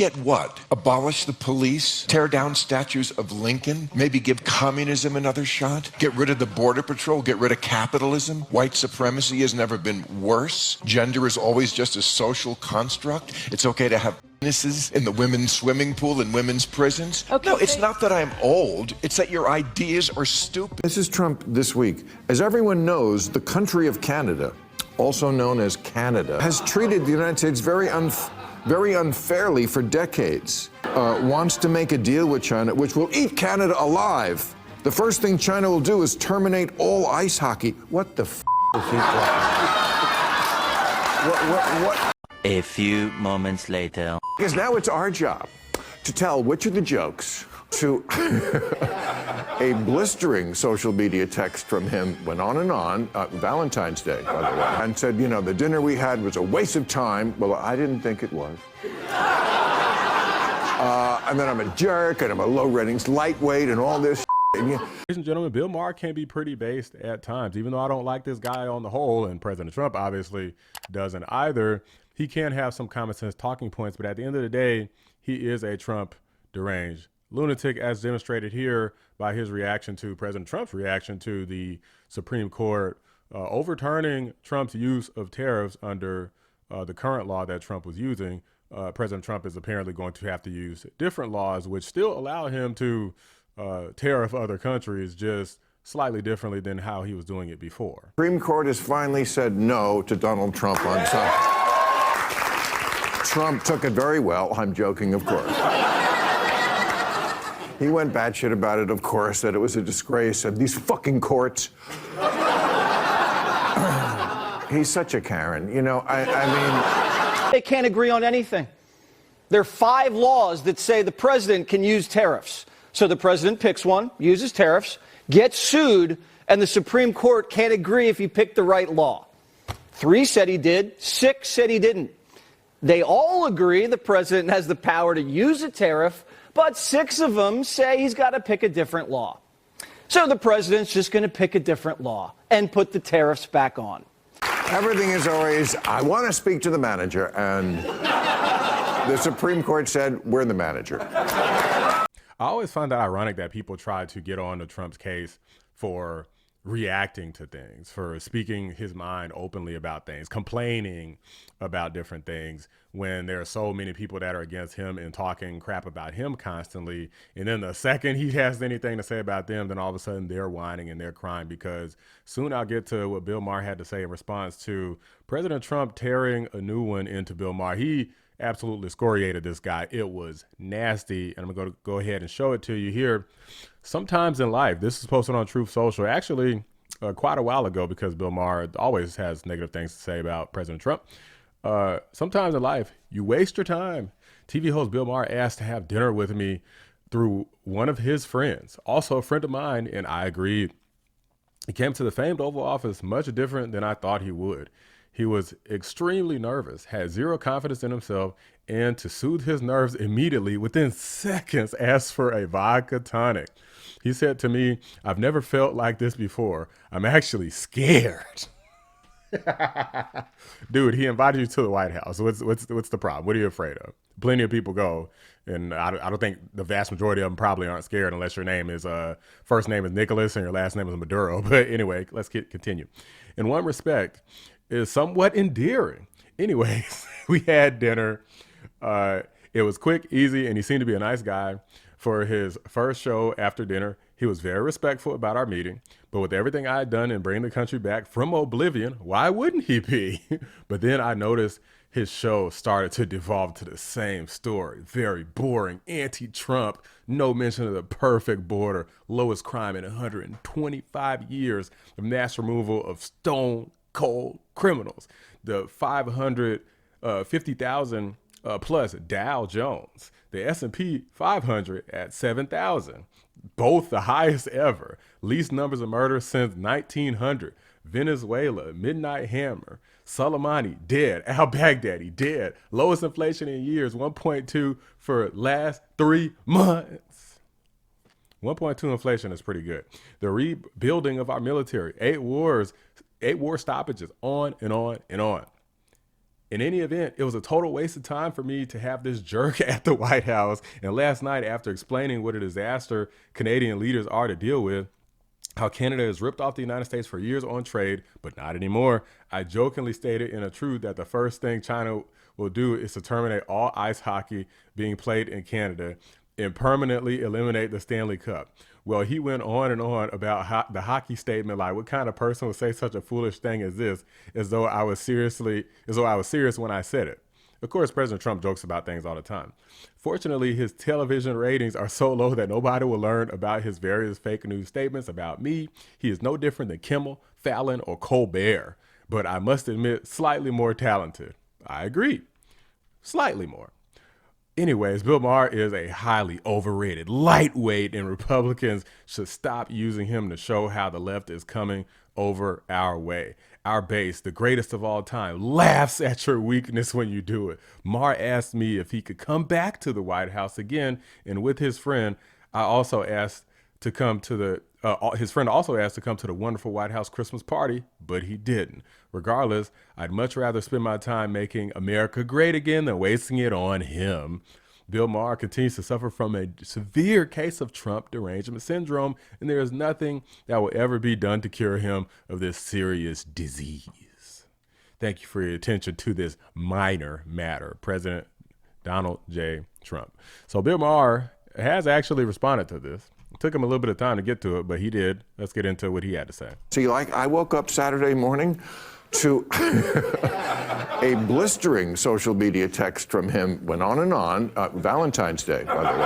Get what? Abolish the police? Tear down statues of Lincoln? Maybe give communism another shot? Get rid of the border patrol? Get rid of capitalism? White supremacy has never been worse? Gender is always just a social construct? It's okay to have penises in the women's swimming pool in women's prisons? Okay. No, it's not that I'm old. It's that your ideas are stupid. This is Trump this week. As everyone knows, the country of Canada, also known as Canada, has treated the United States very unfairly for decades. Wants to make a deal with China, which will eat Canada alive. The first thing China will do is terminate all ice hockey. What the f*** is he talking? What? A few moments later. Because now it's our job to tell which of the jokes to a blistering social media text from him went on and on, Valentine's Day, by the way, and said, you know, the dinner we had was a waste of time. Well, I didn't think it was. And then I'm a jerk, and I'm a low ratings lightweight, and all this. Ladies and gentlemen, Bill Maher can be pretty based at times. Even though I don't like this guy on the whole, and President Trump obviously doesn't either, he can have some common sense talking points. But at the end of the day, he is a Trump deranged lunatic, as demonstrated here by his reaction to President Trump's reaction to the Supreme Court overturning Trump's use of tariffs under the current law that Trump was using. President Trump is apparently going to have to use different laws, which still allow him to tariff other countries just slightly differently than how he was doing it before. Supreme Court has finally said no to Donald Trump on something. Trump took it very well. I'm joking, of course. He went batshit about it, of course, that it was a disgrace of these fucking courts. He's such a Karen, you know, I mean. They can't agree on anything. There are 5 laws that say the president can use tariffs. So the president picks one, uses tariffs, gets sued, and the Supreme Court can't agree if he picked the right law. 3 said he did, 6 said he didn't. They all agree the president has the power to use a tariff, but 6 of them say he's got to pick a different law. So the president's just going to pick a different law and put the tariffs back on. Everything is always, I want to speak to the manager, and the Supreme Court said, we're the manager. I always find that ironic that people try to get on to Trump's case for reacting to things, for speaking his mind openly about things, complaining about different things, when there are so many people that are against him and talking crap about him constantly. And then the second he has anything to say about them, then all of a sudden they're whining and they're crying. Because soon I'll get to what Bill Maher had to say in response to President Trump tearing a new one into Bill Maher. He absolutely excoriated this guy. It was nasty. And I'm going to go ahead and show it to you here. Sometimes in life, this is posted on Truth Social, actually quite a while ago, because Bill Maher always has negative things to say about President Trump. Sometimes in life, you waste your time. TV host Bill Maher asked to have dinner with me through one of his friends, also a friend of mine, and I agreed. He came to the famed Oval Office much different than I thought he would. He was extremely nervous, had zero confidence in himself, and to soothe his nerves immediately, within seconds, asked for a vodka tonic. He said to me, "I've never felt like this before. I'm actually scared." Dude, he invited you to the White House. What's the problem? What are you afraid of? Plenty of people go, and I don't think the vast majority of them probably aren't scared unless your name is first name is Nicholas and your last name is Maduro. But anyway, let's continue. In one respect, is somewhat endearing. Anyways, we had dinner. It was quick, easy, and he seemed to be a nice guy. For his first show after dinner, he was very respectful about our meeting, but with everything I had done in bringing the country back from oblivion, why wouldn't he be? But then I noticed his show started to devolve to the same story. Very boring, anti-Trump, no mention of the perfect border, lowest crime in 125 years, the mass removal of stone cold criminals, the 550,000 plus Dow Jones, the S&P 500 at 7,000, both the highest ever, least numbers of murders since 1900, Venezuela, Midnight Hammer, Soleimani dead, al-Baghdadi dead, lowest inflation in years, 1.2 for last 3 months. 1.2 inflation is pretty good. The rebuilding of our military, 8 war stoppages, on and on and on. In any event, it was a total waste of time for me to have this jerk at the White House. And last night, after explaining what a disaster Canadian leaders are to deal with, how Canada has ripped off the United States for years on trade, but not anymore, I jokingly stated in a truth that the first thing China will do is to terminate all ice hockey being played in Canada and permanently eliminate the Stanley Cup. Well, he went on and on about the hockey statement, like what kind of person would say such a foolish thing as this, as though I was serious when I said it. Of course, President Trump jokes about things all the time. Fortunately, his television ratings are so low that nobody will learn about his various fake news statements about me. He is no different than Kimmel, Fallon, or Colbert, but I must admit, slightly more talented. I agree. Slightly more. Anyways, Bill Maher is a highly overrated lightweight, and Republicans should stop using him to show how the left is coming over our way. Our base, the greatest of all time, laughs at your weakness when you do it. Maher asked me if he could come back to the White House again, and with his friend, I also asked to come to the his friend also asked to come to the wonderful White House Christmas party, but he didn't. Regardless, I'd much rather spend my time making America great again than wasting it on him. Bill Maher continues to suffer from a severe case of Trump derangement syndrome, and there is nothing that will ever be done to cure him of this serious disease. Thank you for your attention to this minor matter. President Donald J. Trump. So Bill Maher has actually responded to this. It took him a little bit of time to get to it, but he did. Let's get into what he had to say. See, like I woke up Saturday morning to a blistering social media text from him, went on and on, Valentine's Day, by the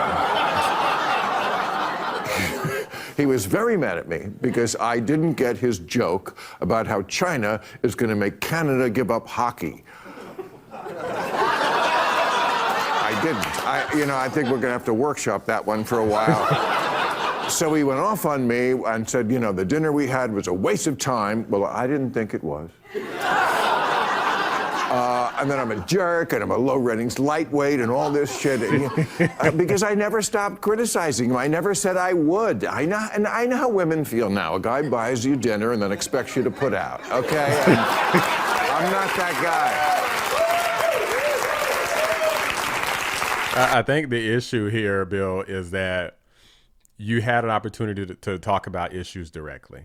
way. He was very mad at me because I didn't get his joke about how China is going to make Canada give up hockey. I didn't. I think we're going to have to workshop that one for a while. So he went off on me and said, the dinner we had was a waste of time. Well, I didn't think it was. And then I'm a jerk, and I'm a low ratings lightweight, and all this shit. Because I never stopped criticizing him. I never said I would. I know how women feel now. A guy buys you dinner and then expects you to put out, okay? And I'm not that guy. I think the issue here, Bill, is that you had an opportunity to talk about issues directly.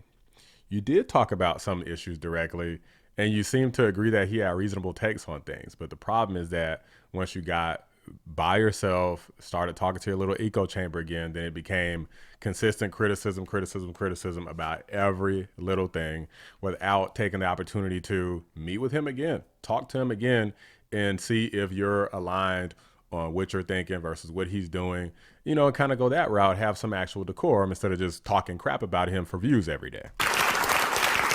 You did talk about some issues directly, and you seem to agree that he had reasonable takes on things. But the problem is that once you got by yourself, started talking to your little echo chamber again, then it became consistent criticism about every little thing without taking the opportunity to meet with him again, talk to him again, and see if you're aligned on what you're thinking versus what he's doing, and kind of go that route, have some actual decorum instead of just talking crap about him for views every day.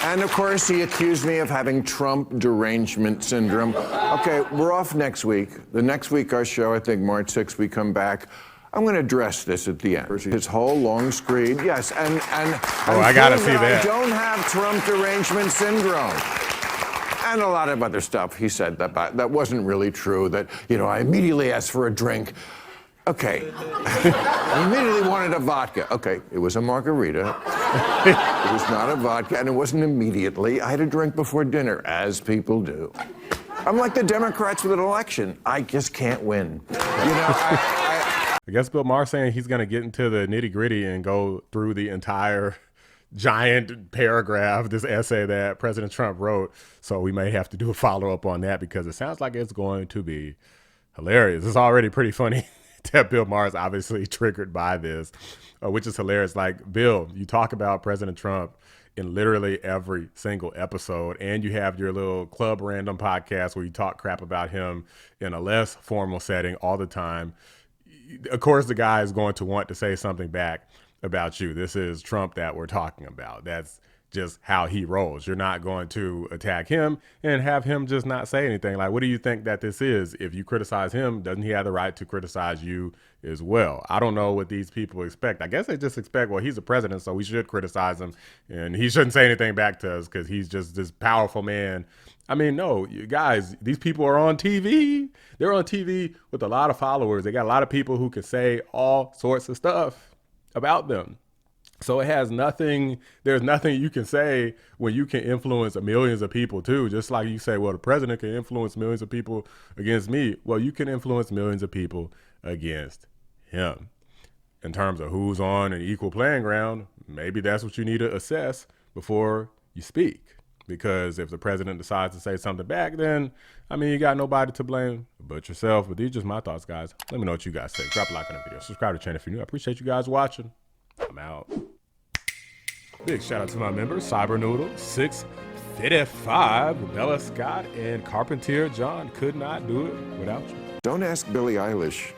And of course, he accused me of having Trump derangement syndrome. Okay, we're off next week. The next week, our show, I think March 6th, we come back. I'm going to address this at the end. His whole long screed, yes, and I gotta see that. I don't have Trump derangement syndrome. And a lot of other stuff he said that wasn't really true, that, I immediately asked for a drink. Okay. I immediately wanted a vodka. Okay, it was a margarita. It was not a vodka, and it wasn't immediately. I had a drink before dinner, as people do. I'm like the Democrats with an election. I just can't win. I guess Bill Maher saying he's going to get into the nitty gritty and go through the entire giant paragraph, this essay that President Trump wrote. So we may have to do a follow-up on that because it sounds like it's going to be hilarious. It's already pretty funny that Bill Maher is obviously triggered by this, which is hilarious. Like, Bill, you talk about President Trump in literally every single episode, and you have your little Club Random podcast where you talk crap about him in a less formal setting all the time. Of course, the guy is going to want to say something back about you. This is Trump that we're talking about. That's just how he rolls. You're not going to attack him and have him just not say anything. Like, what do you think that this is? If you criticize him, doesn't he have the right to criticize you as well? I don't know what these people expect. I guess they just expect, well, he's the president, so we should criticize him and he shouldn't say anything back to us because he's just this powerful man. I mean, no, you guys, these people are on TV. They're on TV with a lot of followers. They got a lot of people who can say all sorts of stuff about them. So it has nothing, there's nothing you can say when you can influence millions of people too. Just like you say, well, the president can influence millions of people against me. Well, you can influence millions of people against him. In terms of who's on an equal playing ground, maybe that's what you need to assess before you speak. Because if the president decides to say something back, then, I mean, you got nobody to blame but yourself. But these are just my thoughts, guys. Let me know what you guys think. Drop a like on the video. Subscribe to the channel if you're new. I appreciate you guys watching. I'm out. Big shout out to my members, Cybernoodle, 655, Bella Scott, and Carpentier John. Could not do it without you. Don't ask Billie Eilish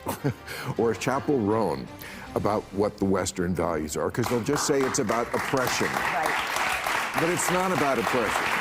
or Chapel Roan about what the Western values are, because they'll just say it's about oppression. Right. But it's not about oppression.